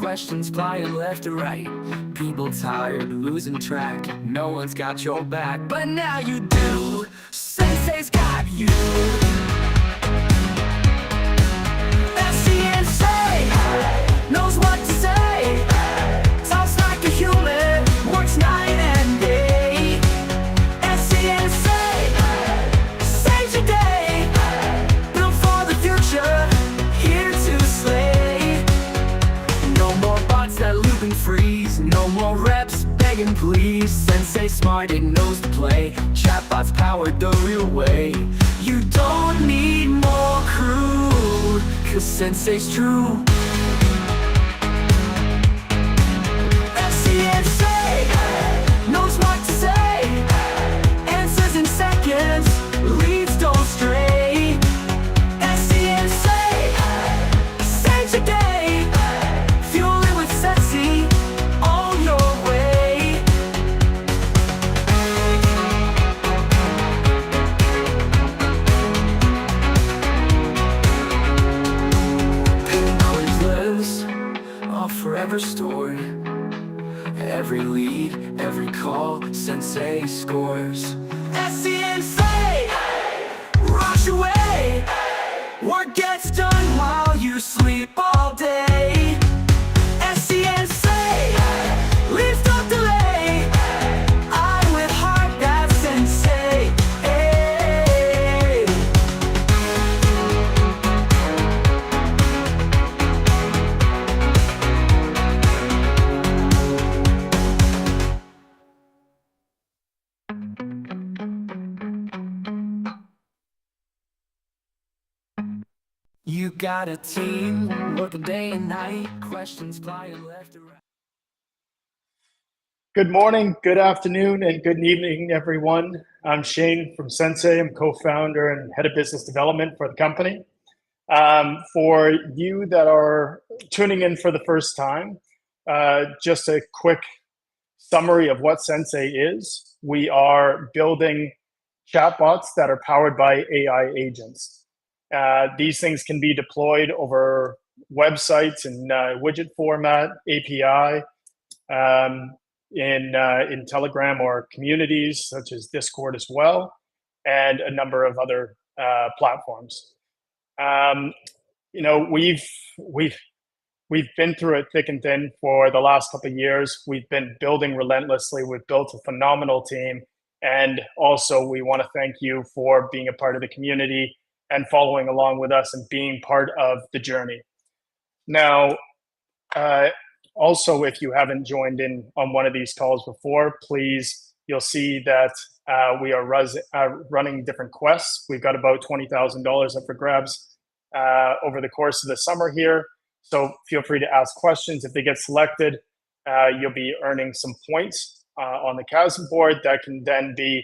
questions flying left to right. People tired, losing track. No one's got your back, but now you do. Sensei's got you. Sensei knows what to say. Talks like a human, works night and day. Sensei saves your day. Built for the future, here to slay. No more bots that loop and freeze. No more reps begging please. Sensei smart, it knows the play. Chatbots powered the real way. You don't need more crew, cause Sensei's true. Sensei knows what to say. Answers in seconds, leads don't stray. Sensei saves your day. Fuel it with Sensei, on your way. Knowledge lives, all forever stored. Every lead, every call, Sensei scores. Sensei, rush away. Work gets done while you sleep all day. Sensei, leaves don't delay. I with heart, that's Sensei. You got a team, working day and night, questions flying left to right. Good morning, good afternoon, and good evening, everyone. I'm Shane from Sensay. I'm co-founder and head of business development for the company. For you that are tuning in for the first time, just a quick summary of what Sensay is. We are building chatbots that are powered by AI agents. These things can be deployed over websites in widget format, API, in Telegram or communities such as Discord as well, and a number of other platforms. You know, we've been through it thick and thin for the last couple of years. We've been building relentlessly. We've built a phenomenal team, and also we want to thank you for being a part of the community and following along with us and being part of the journey. Now, also, if you haven't joined in on one of these calls before, please, you'll see that we are running different quests. We've got about $20,000 up for grabs over the course of the summer here. So feel free to ask questions. If they get selected, you'll be earning some points on the Chasm board that can then be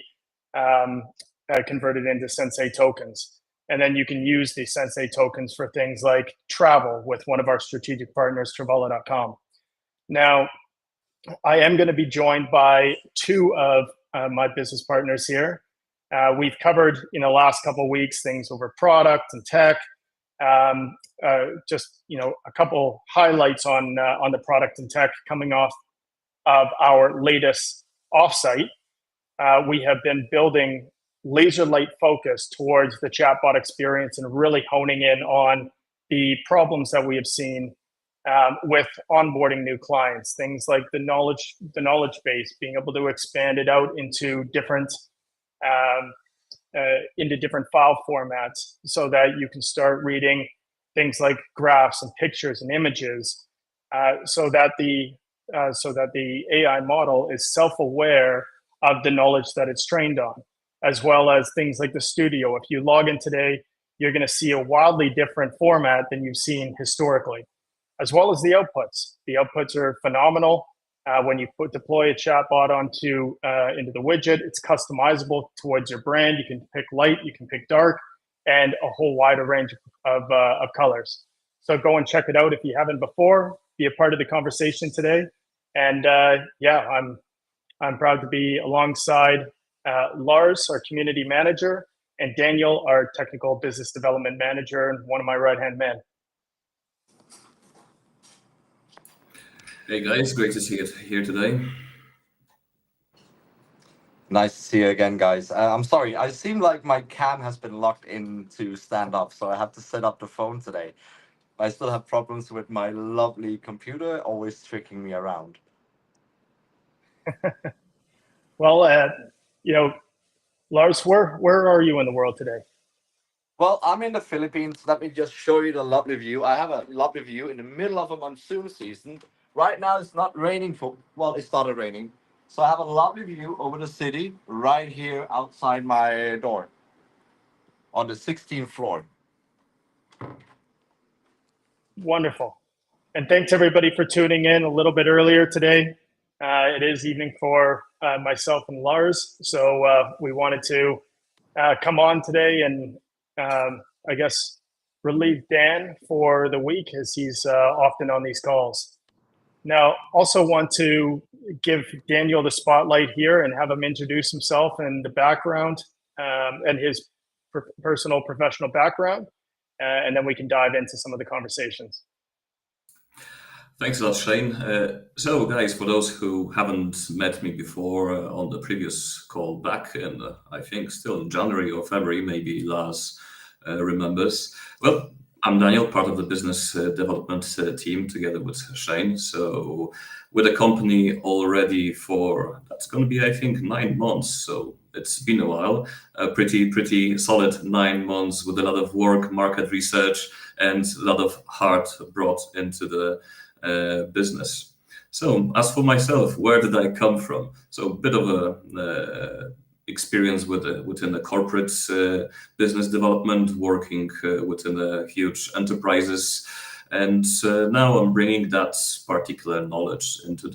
converted into Sensei tokens. And then you can use the Sensei tokens for things like travel with one of our strategic partners, Travala.com. Now, I am going to be joined by two of my business partners here. We've covered in the last couple of weeks things over product and tech. Just a couple highlights on the product and tech coming off of our latest offsite. We have been building laser light focus towards the chatbot experience and really honing in on the problems that we have seen with onboarding new clients. Things like the knowledge base, being able to expand it out into different file formats, so that you can start reading things like graphs and pictures and images, so that the AI model is self-aware of the knowledge that it's trained on, as well as things like the studio. If you log in today, you're going to see a wildly different format than you've seen historically, as well as the outputs. The outputs are phenomenal. When you deploy a chatbot into the widget, it's customizable towards your brand. You can pick light, you can pick dark, and a whole wider range of colors. So go and check it out if you haven't before. Be a part of the conversation today. And I'm proud to be alongside Lars, our community manager, and Daniel, our technical business development manager, and one of my right-hand men. Hey guys, great to see you here today. Nice to see you again, guys. I'm sorry, I seem like my cam has been locked in to stand up, so I have to set up the phone today. I still have problems with my lovely computer, always tricking me around. Well, you know, Lars, where are you in the world today? Well, I'm in the Philippines. Let me just show you the lovely view. I have a lovely view in the middle of a monsoon season. Right now, it's not raining well, it started raining. So I have a lovely view over the city right here outside my door on the 16th floor. Wonderful. And thanks everybody for tuning in a little bit earlier today. It is evening for myself and Lars, so we wanted to come on today and I guess relieve Dan for the week as he's often on these calls. Now, also want to give Daniel the spotlight here and have him introduce himself and the background and his personal professional background, and then we can dive into some of the conversations. Thanks a lot, Shane. So, guys, for those who haven't met me before on the previous call back in, I think, still in January or February, maybe Lars remembers. Well, I'm Daniel, part of the business development team together with Shane. So, with a company already for, that's going to be, I think, 9 months. So, it's been a while, a pretty solid 9 months with a lot of work, market research, and a lot of heart brought into the business. So as for myself, where did I come from? So a bit of a experience within the corporate business development, working within the huge enterprises, and now I'm bringing that particular knowledge into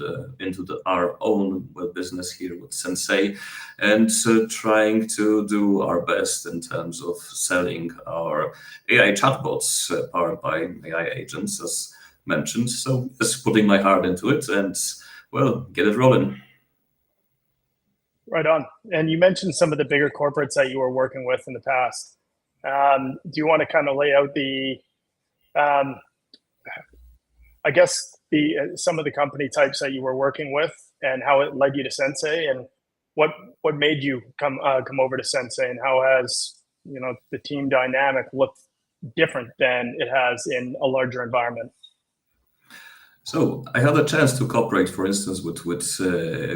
our own business here with Sensay, and trying to do our best in terms of selling our AI chatbots powered by AI agents, as mentioned. So just putting my heart into it and, well, get it rolling. Right on. And you mentioned some of the bigger corporates that you were working with in the past. Do you want to kind of lay out the, I guess, some of the company types that you were working with and how it led you to Sensay, and what made you come over to Sensay, and how has the team dynamic looked different than it has in a larger environment? So I had a chance to cooperate, for instance, with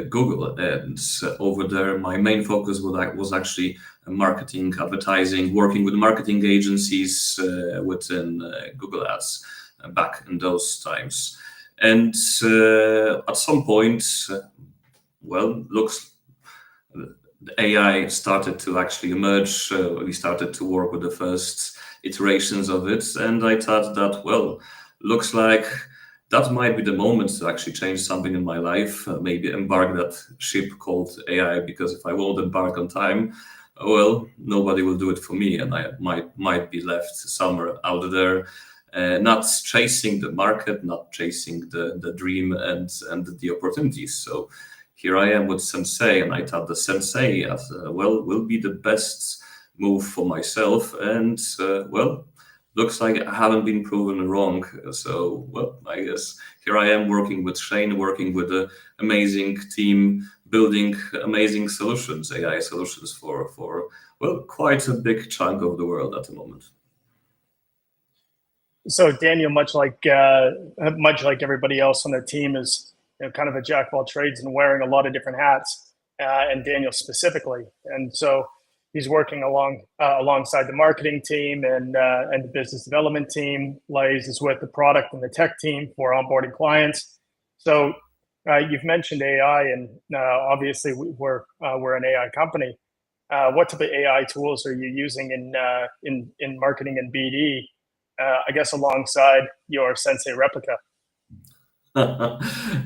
Google, and over there, my main focus was actually marketing, advertising, working with marketing agencies within Google Ads back in those times. And at some point, the AI started to actually emerge. We started to work with the first iterations of it, and I thought that, looks like that might be the moment to actually change something in my life, maybe embark that ship called AI, because if I won't embark on time, nobody will do it for me, and I might be left somewhere out there, not chasing the market, not chasing the dream and the opportunities. So here I am with Sensay, and I thought the Sensay will be the best move for myself, and looks like I haven't been proven wrong. So, I guess here I am working with Shane, working with an amazing team, building amazing solutions, AI solutions for quite a big chunk of the world at the moment. So Daniel, much like everybody else on the team, is kind of a jack of all trades and wearing a lot of different hats, and Daniel specifically. And so he's working alongside the marketing team and the business development team. Lays is with the product and the tech team for onboarding clients. So you've mentioned AI, and obviously we're an AI company. What type of AI tools are you using in marketing and BD? I guess alongside your Sensay replica.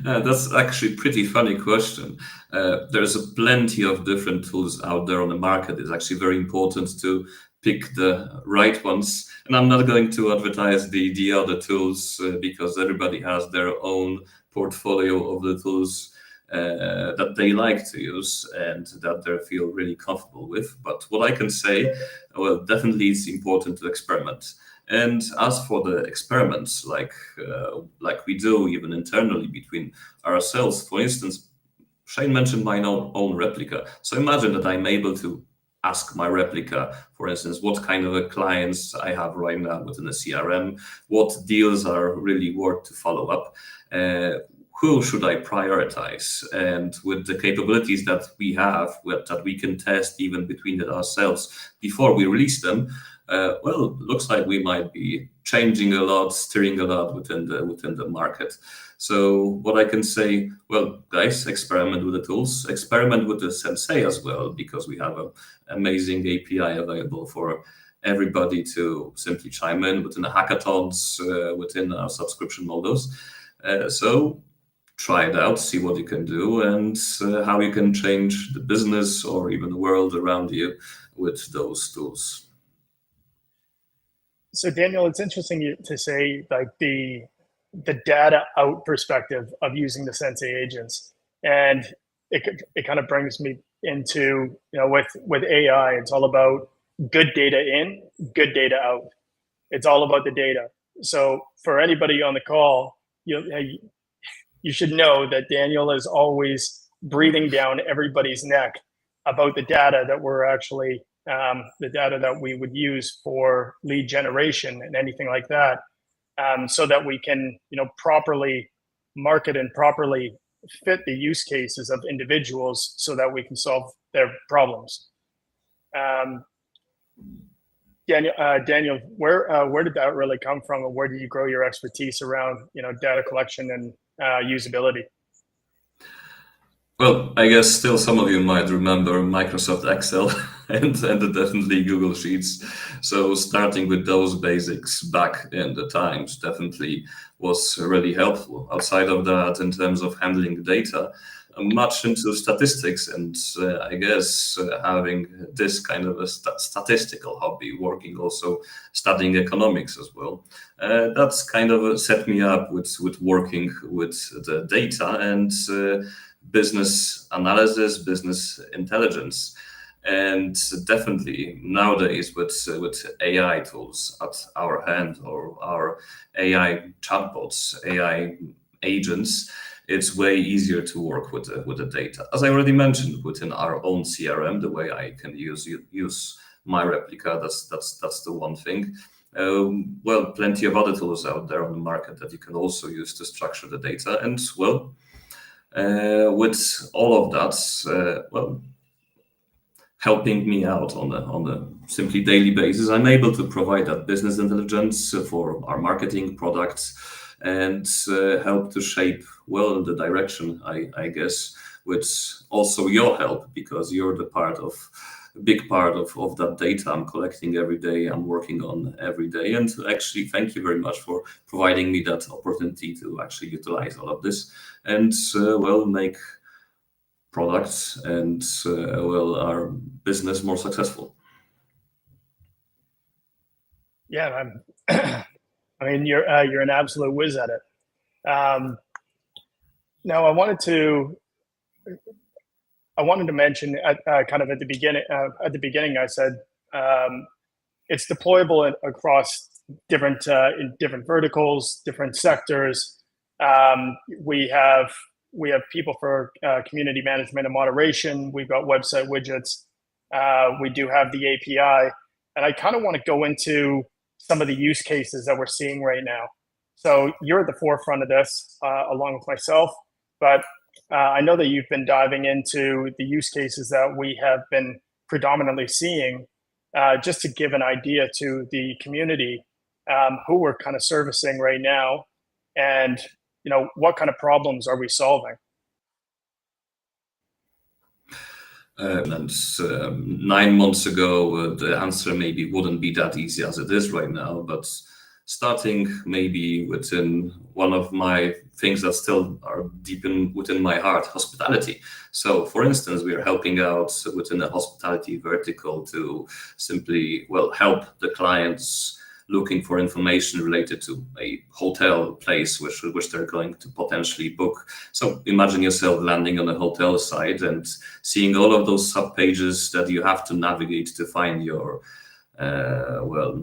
That's actually a pretty funny question. There's plenty of different tools out there on the market. It's actually very important to pick the right ones. And I'm not going to advertise the other tools because everybody has their own portfolio of the tools that they like to use and that they feel really comfortable with. But what I can say, definitely it's important to experiment. And as for the experiments, like we do even internally between ourselves, for instance, Shane mentioned my own replica. So imagine that I'm able to ask my replica, for instance, what kind of clients I have right now within the CRM, what deals are really worth to follow up, who should I prioritize? And with the capabilities that we have, that we can test even between ourselves before we release them, well, looks like we might be changing a lot, steering a lot within the market. So what I can say, well, guys, experiment with the tools, experiment with the Sensay as well, because we have an amazing API available for everybody to simply chime in within the hackathons, within our subscription models. So try it out, see what you can do, and how you can change the business or even the world around you with those tools. So Daniel, it's interesting to say like the data out perspective of using the Sensay agents, and it kind of brings me into, you know, with AI, it's all about good data in, good data out. It's all about the data. So for anybody on the call, you should know that Daniel is always breathing down everybody's neck about the data that we're actually the data that we would use for lead generation and anything like that, so that we can, you know, properly market and properly fit the use cases of individuals so that we can solve their problems. Daniel, where did that really come from, and where did you grow your expertise around, you know, data collection and usability? Well, I guess still some of you might remember Microsoft Excel and definitely Google Sheets. So starting with those basics back in the times definitely was really helpful. Outside of that, in terms of handling the data, much into statistics, and I guess having this kind of a statistical hobby, working also studying economics as well. That's kind of set me up with working with the data and business analysis, business intelligence. And definitely nowadays with AI tools at our hand, or our AI chatbots, AI agents, it's way easier to work with the data. As I already mentioned, within our own CRM, the way I can use my replica, that's the one thing. Well, plenty of other tools out there on the market that you can also use to structure the data. And well, with all of that, well, helping me out on the simply daily basis, I'm able to provide that business intelligence for our marketing products, and help to shape well the direction, I guess, with also your help, because you're a big part of that data I'm collecting every day, I'm working on every day. And actually, thank you very much for providing me that opportunity to actually utilize all of this and well, make products and well, our business more successful. Yeah, I mean, you're an absolute whiz at it. Now, I wanted to mention kind of at the beginning, I said it's deployable across different in different verticals, different sectors. We have people for community management and moderation. We've got website widgets. We do have the API, and I kind of want to go into some of the use cases that we're seeing right now. So you're at the forefront of this, along with myself, but I know that you've been diving into the use cases that we have been predominantly seeing, just to give an idea to the community, who we're kind of servicing right now, and you know, what kind of problems are we solving? And 9 months ago, the answer maybe wouldn't be that easy as it is right now, but starting maybe within one of my things that still are deep within my heart, hospitality. So for instance, we are helping out within the hospitality vertical to simply, well, help the clients looking for information related to a hotel place which they're going to potentially book. So imagine yourself landing on a hotel site and seeing all of those sub pages that you have to navigate to find your well,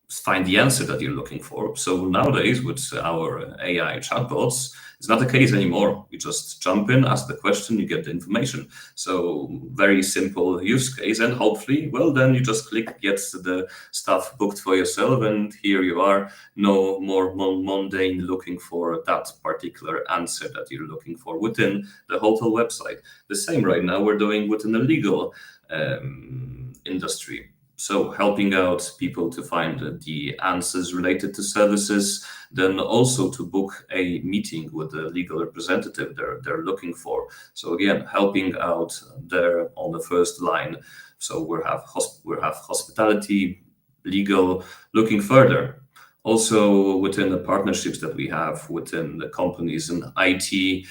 find the answer that you're looking for. So nowadays with our AI chatbots, it's not the case anymore. You just jump in, ask the question, you get the information. So very simple use case, and hopefully, well, then you just click get the stuff booked for yourself, and here you are. No more mundane looking for that particular answer that you're looking for within the hotel website. The same right now we're doing within the legal industry. So helping out people to find the answers related to services, then also to book a meeting with the legal representative they're looking for. So again, helping out there on the first line. So we have hospitality, legal, looking further. Also within the partnerships that we have within the companies in IT,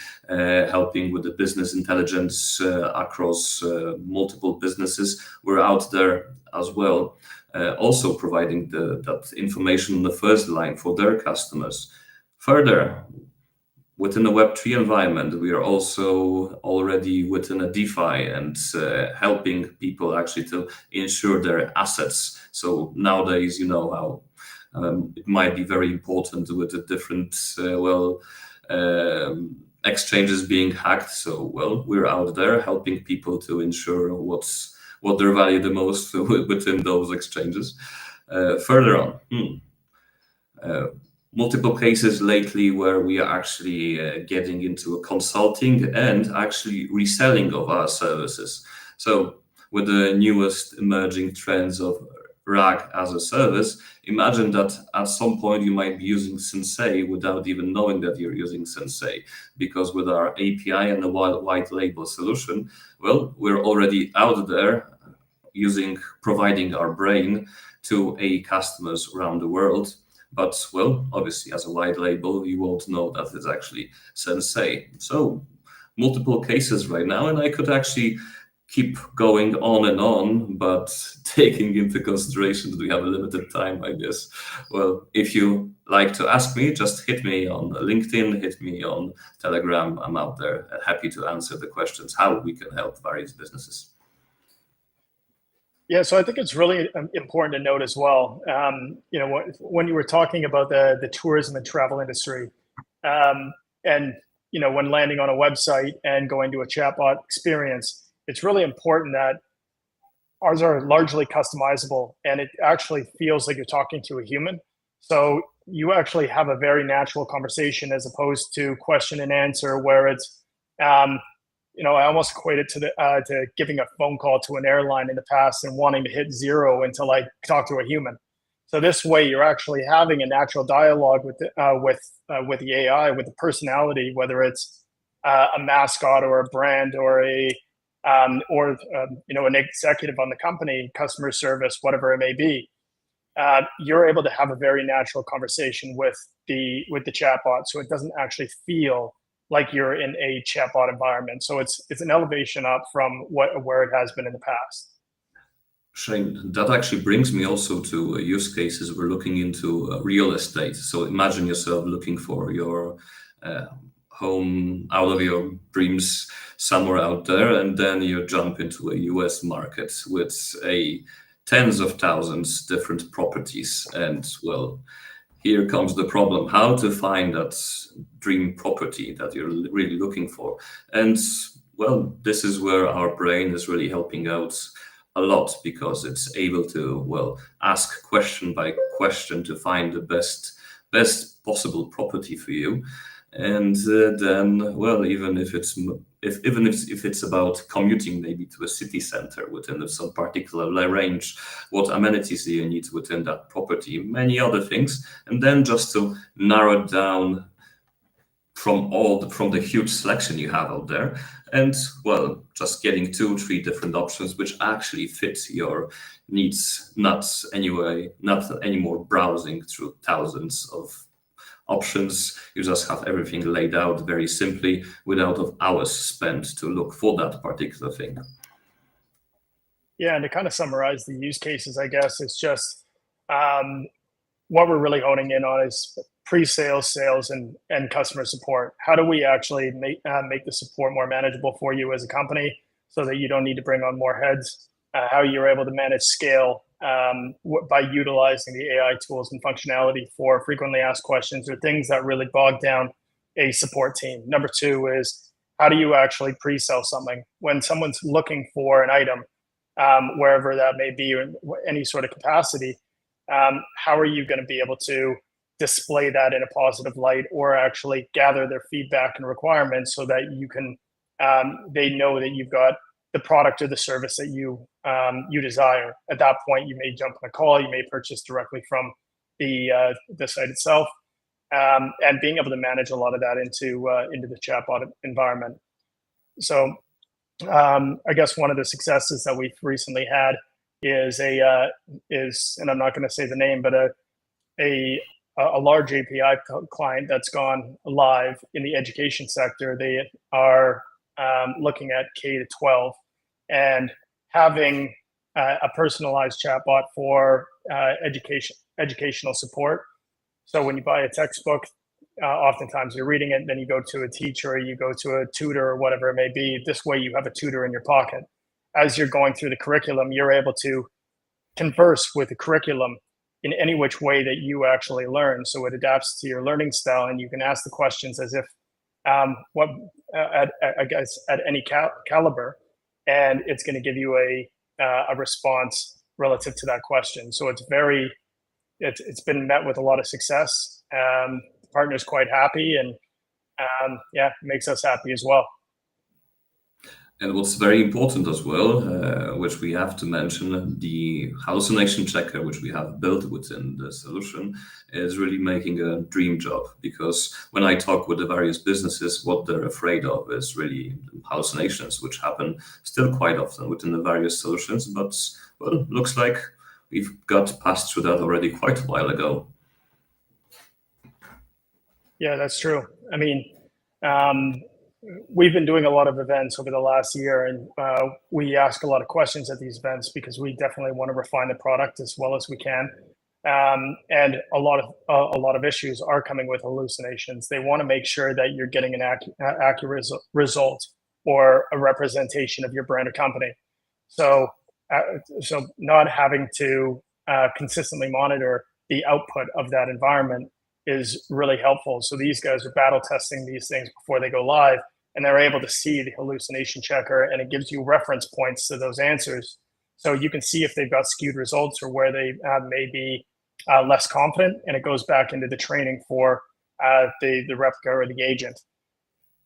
helping with the business intelligence across multiple businesses, we're out there as well, also providing that information on the first line for their customers. Further, within the Web3 environment, we are also already within a DeFi and helping people actually to insure their assets. So nowadays, you know how it might be very important with the different, exchanges being hacked. So, well, we're out there helping people to ensure what they value the most within those exchanges. Further on, multiple cases lately where we are actually getting into a consulting and actually reselling of our services. So with the newest emerging trends of RAG as a service, imagine that at some point you might be using Sensay without even knowing that you're using Sensay, because with our API and the white label solution, well, we're already out there providing our brain to customers around the world. But, well, obviously as a white label, you won't know that it's actually Sensay. So multiple cases right now, and I could actually keep going on, but taking into consideration that we have a limited time, I guess. Well, if you like to ask me, just hit me on LinkedIn, hit me on Telegram. I'm out there happy to answer the questions, how we can help various businesses. Yeah, so I think it's really important to note as well, when you were talking about the tourism and travel industry, and, when landing on a website and going to a chatbot experience, it's really important that ours are largely customizable and it actually feels like you're talking to a human. So you actually have a very natural conversation as opposed to question and answer where it's, I almost equate it to giving a phone call to an airline in the past and wanting to hit 0 and to like talk to a human. So this way, you're actually having a natural dialogue with the AI, with the personality, whether it's a mascot or a brand or an executive on the company, customer service, whatever it may be. You're able to have a very natural conversation with the chatbot, so it doesn't actually feel like you're in a chatbot environment. So it's an elevation up from where it has been in the past. Shane, that actually brings me also to use cases. We're looking into real estate. So imagine yourself looking for your home out of your dreams somewhere out there, and then you jump into a US market with tens of thousands different properties. And well, here comes the problem, how to find that dream property that you're really looking for. And well, this is where our brain is really helping out a lot, because it's able to, ask question by question to find the best possible property for you. And then, even if it's about commuting maybe to a city center within some particular range, what amenities do you need within that property, many other things, and then just to narrow it down from the huge selection you have out there, and just getting 2-3 different options which actually fit your needs, not anymore browsing through thousands of options. You just have everything laid out very simply without hours spent to look for that particular thing. Yeah, and to kind of summarize the use cases, I guess it's just what we're really honing in on is pre-sales, sales, and customer support. How do we actually make the support more manageable for you as a company so that you don't need to bring on more heads? How you're able to manage scale by utilizing the AI tools and functionality for frequently asked questions or things that really bog down a support team. Number two is, how do you actually pre-sell something when someone's looking for an item, wherever that may be, or in any sort of capacity? How are you going to be able to display that in a positive light, or actually gather their feedback and requirements so that you can, they know that you've got the product or the service that you desire. At that point, you may jump on a call, you may purchase directly from the site itself, and being able to manage a lot of that into the chatbot environment. So I guess one of the successes that we've recently had is and I'm not going to say the name, but a large API client that's gone live in the education sector. They are looking at K to 12 and having a personalized chatbot for educational support. So when you buy a textbook, oftentimes you're reading it, then you go to a teacher, or you go to a tutor, or whatever it may be. This way you have a tutor in your pocket. As you're going through the curriculum, you're able to converse with the curriculum in any which way that you actually learn. So it adapts to your learning style, and you can ask the questions as if I guess at any caliber, and it's going to give you a response relative to that question. So it's been met with a lot of success. The partner's quite happy, and yeah, makes us happy as well. And what's very important as well, which we have to mention, the hallucination checker, which we have built within the solution, is really making a dream job. Because when I talk with the various businesses, what they're afraid of is really hallucinations, which happen still quite often within the various solutions. But, well, looks like we've got past through that already quite a while ago. Yeah, that's true. I mean, we've been doing a lot of events over the last year, and we ask a lot of questions at these events because we definitely want to refine the product as well as we can. And a lot of issues are coming with hallucinations. They want to make sure that you're getting an accurate result or a representation of your brand or company. So not having to consistently monitor the output of that environment is really helpful. So these guys are battle testing these things before they go live, and they're able to see the hallucination checker, and it gives you reference points to those answers. So you can see if they've got skewed results or where they may be less confident, and it goes back into the training for the replica or the agent.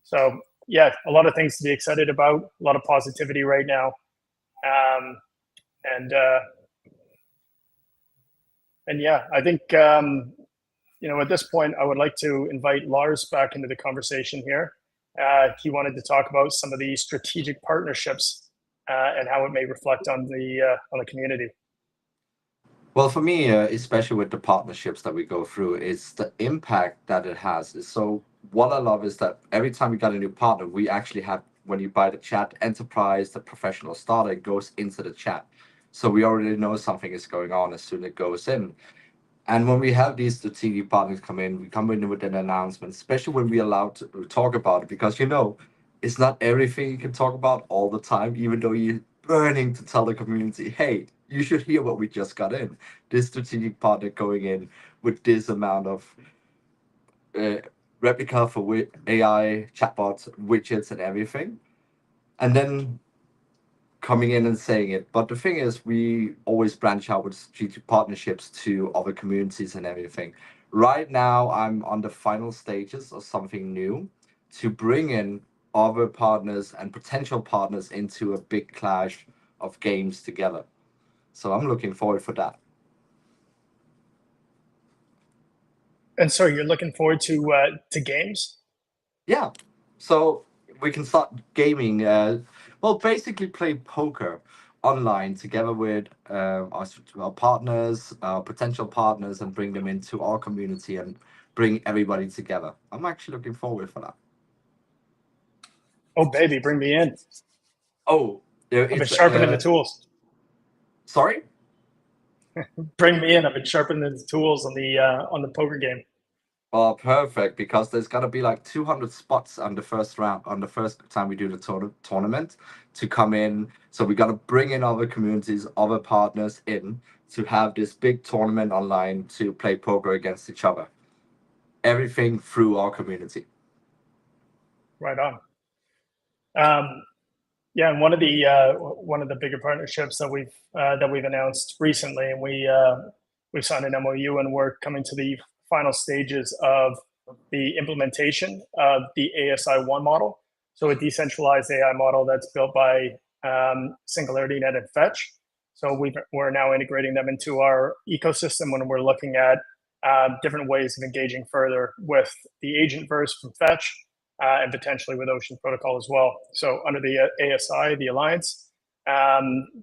So yeah, a lot of things to be excited about, a lot of positivity right now. And yeah, I think, at this point, I would like to invite Lars back into the conversation here. He wanted to talk about some of the strategic partnerships and how it may reflect on the community. Well, for me, especially with the partnerships that we go through, it's the impact that it has. So what I love is that every time we got a new partner, we actually have, when you buy the chat enterprise, the professional starter, it goes into the chat. So we already know something is going on as soon as it goes in. And when we have these strategic partners come in, we come in with an announcement, especially when we're allowed to talk about it, because, it's not everything you can talk about all the time, even though you're burning to tell the community, hey, you should hear what we just got in. This strategic partner going in with this amount of replica for AI, chatbots, widgets, and everything. And then coming in and saying it. But the thing is, we always branch out with strategic partnerships to other communities and everything. Right now, I'm on the final stages of something new to bring in other partners and potential partners into a big clash of games together. So I'm looking forward for that. And so you're looking forward to games? Yeah. So we can start gaming. Basically play poker online together with our partners, our potential partners, and bring them into our community and bring everybody together. I'm actually looking forward for that. Oh, baby, bring me in. Oh, I've been sharpening the tools. Sorry? Bring me in. I've been sharpening the tools on the poker game. Oh, perfect, because there's got to be like 200 spots on the first round, on the first time we do the tournament to come in. So we got to bring in other communities, other partners in to have this big tournament online to play poker against each other. Everything through our community. Right on. Yeah, and one of the bigger partnerships that we've announced recently, and we've signed an MOU, and we're coming to the final stages of the implementation of the ASI1 model. So a decentralized AI model that's built by Singularity Net and Fetch. So we're now integrating them into our ecosystem when we're looking at different ways of engaging further with the Agentverse from Fetch, and potentially with Ocean Protocol as well. So under the ASI, the Alliance,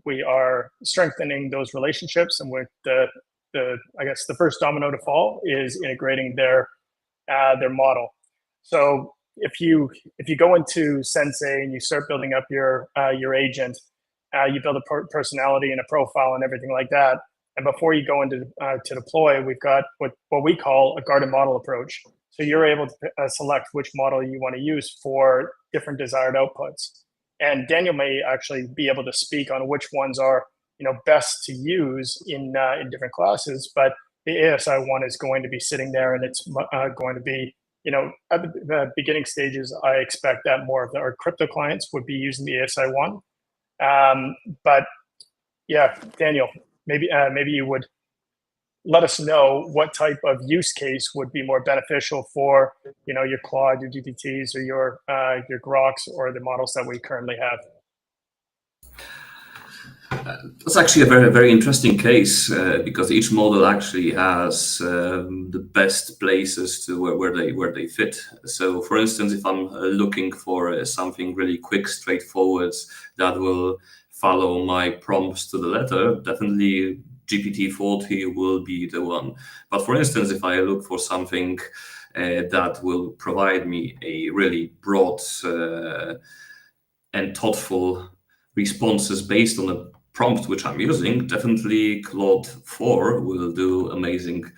we are strengthening those relationships, and with I guess the first domino to fall is integrating their model. So if you go into Sensay and you start building up your agent, you build a personality and a profile and everything like that. And before you go into to deploy, we've got what we call a guarded model approach. So you're able to select which model you want to use for different desired outputs. And Daniel may actually be able to speak on which ones are best to use in different classes. But the ASI one is going to be sitting there, and it's going to be at the beginning stages. I expect that more of our crypto clients would be using the ASI one. But yeah, Daniel, maybe you would let us know what type of use case would be more beneficial for your Claude, your GPTs, or your Groks, or the models that we currently have. That's actually a very, very interesting case because each model actually has the best places to where they fit. So, for instance, if I'm looking for something really quick, straightforward that will follow my prompts to the letter, definitely GPT-40 will be the one. But for instance, if I look for something that will provide me a really broad and thoughtful responses based on a prompt which I'm using, definitely Claude 4 will do amazing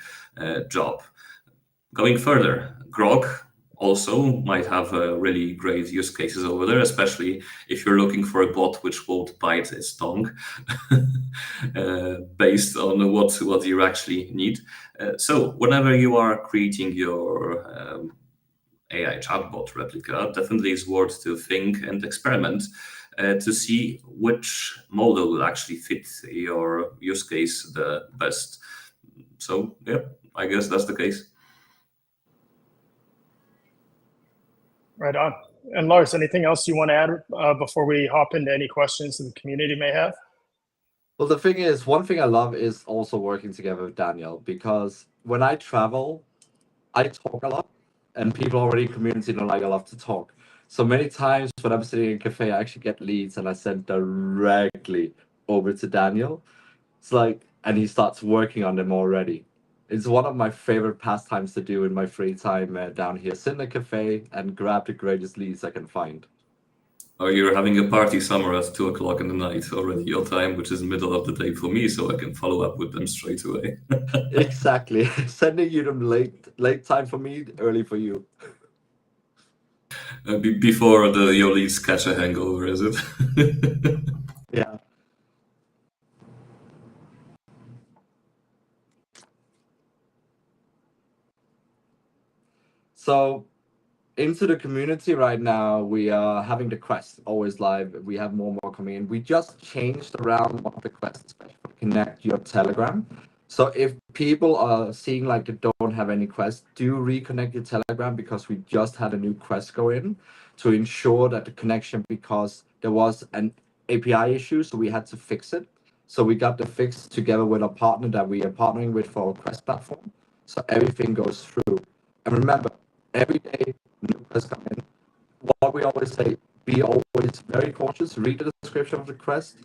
job. Going further, Grok also might have really great use cases over there, especially if you're looking for a bot which won't bite its tongue based on what you actually need. So whenever you are creating your AI chatbot replica, definitely it's worth to think and experiment to see which model will actually fit your use case the best. So yeah, I guess that's the case. Right on. And Lars, anything else you want to add before we hop into any questions that the community may have? Well, the thing is, one thing I love is also working together with Daniel, because when I travel, I talk a lot, and people already in community don't like I love to talk. So many times when I'm sitting in a cafe, I actually get leads and I send directly over to Daniel. It's like, and he starts working on them already. It's one of my favorite pastimes to do in my free time down here. Sit in a cafe and grab the greatest leads I can find. Or you're having a party somewhere at 2 o'clock in the night already your time, which is middle of the day for me, so I can follow up with them straight away. Exactly. Sending you them late time for me, early for you. Before your leads catch a hangover, is it? Yeah. So into the community right now, we are having the quest always live. We have more and more coming in. We just changed around one of the quests, especially for connect your Telegram. So if people are seeing like they don't have any quests, do reconnect your Telegram, because we just had a new quest go in to ensure that the connection, because there was an API issue, so we had to fix it. So we got the fix together with a partner that we are partnering with for our quest platform. So everything goes through. And remember, every day new quests come in. What we always say, be always very cautious, read the description of the quest.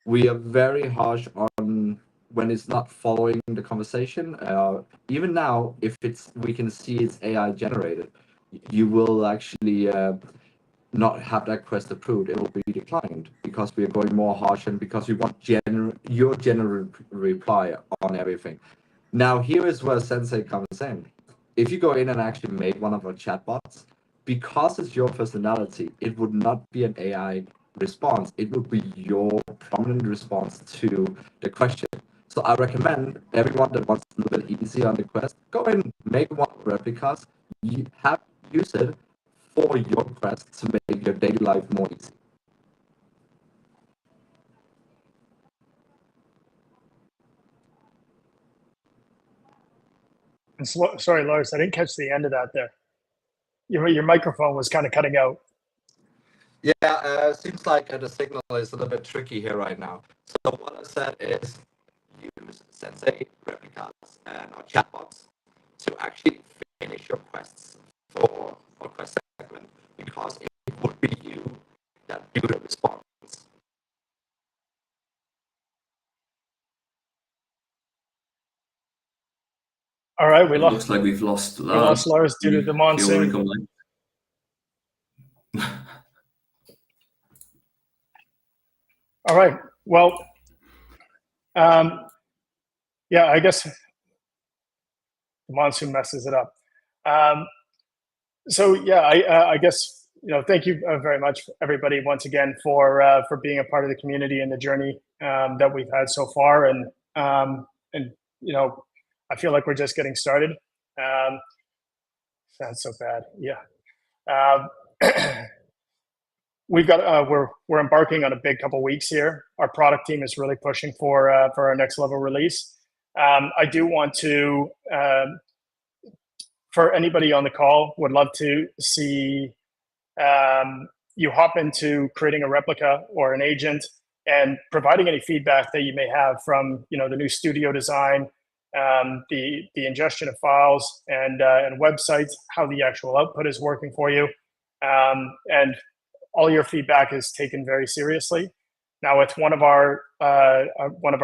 We are very harsh on when it's not following the conversation. Even now, if we can see it's AI generated, you will actually not have that quest approved. It will be declined, because we are going more harsh, and because we want your general reply on everything. Now, here is where Sensay comes in. If you go in and actually make one of our chatbots, because it's your personality, it would not be an AI response. It would be your prominent response to the question. So I recommend everyone that wants a little bit easier on the Quest, go and make one replicas. Use it for your Quest to make your daily life more easy. And sorry, Lars, I didn't catch the end of that there. Your microphone was kind of cutting out. Yeah, seems like the signal is a little bit tricky here right now. So what I said is use Sensay replicas and our chatbots to actually finish your quests for quest segment, because it would be you that do the response. All right, It looks like we've lost Lars. We lost Lars due to the monsoon. He'll reconnect. All right. Well, yeah, I guess the monsoon messes it up. So yeah, I guess, thank you very much, everybody, once again for being a part of the community and the journey that we've had so far, and I feel like we're just getting started. That's so bad. Yeah. We've got we're embarking on a big couple weeks here. Our product team is really pushing for our next level release. I do want to, for anybody on the call, would love to see you hop into creating a replica or an agent and providing any feedback that you may have from the new studio design, the ingestion of files and websites, how the actual output is working for you, and all your feedback is taken very seriously. Now, with one of our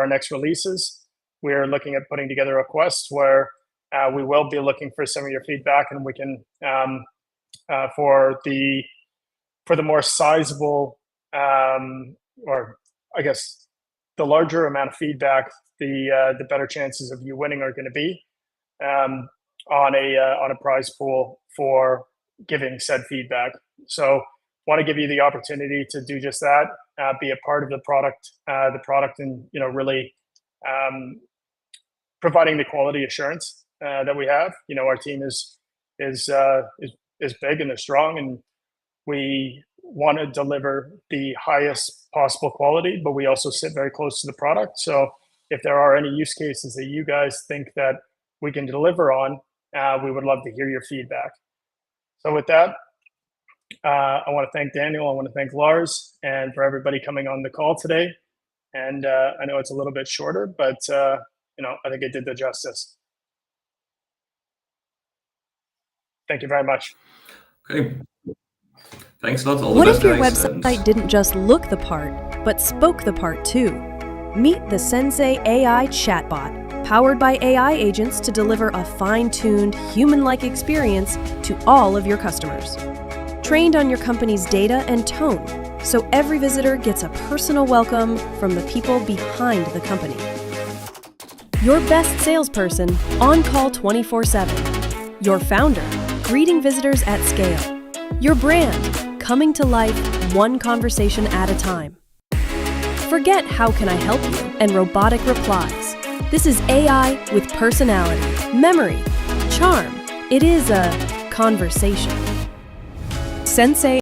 next releases, we're looking at putting together a quest where we will be looking for some of your feedback, and we can for the more sizable, or I guess the larger amount of feedback, the better chances of you winning are going to be on a prize pool for giving said feedback. So want to give you the opportunity to do just that, be a part of the product, and really providing the quality assurance that we have. Our team is big and they're strong, and we want to deliver the highest possible quality, but we also sit very close to the product. So if there are any use cases that you guys think that we can deliver on, we would love to hear your feedback. So with that, I want to thank Daniel. I want to thank Lars, and for everybody coming on the call today. And I know it's a little bit shorter, but I think it did the justice. Thank you very much. Okay. Thanks a lot. All What the if your best, guys, website didn't just look the part, but spoke the part too? Meet the Sensay AI chatbot, powered by AI agents to deliver a fine-tuned, human-like experience to all of your customers. Trained on your company's data and tone, so every visitor gets a personal welcome from the people behind the company. Your best salesperson, on call 24/7. Your founder, greeting visitors at scale. Your brand, coming to life one conversation at a time. Forget "how can I help you" and robotic replies. This is AI with personality, memory, charm. It is a conversation. Sensay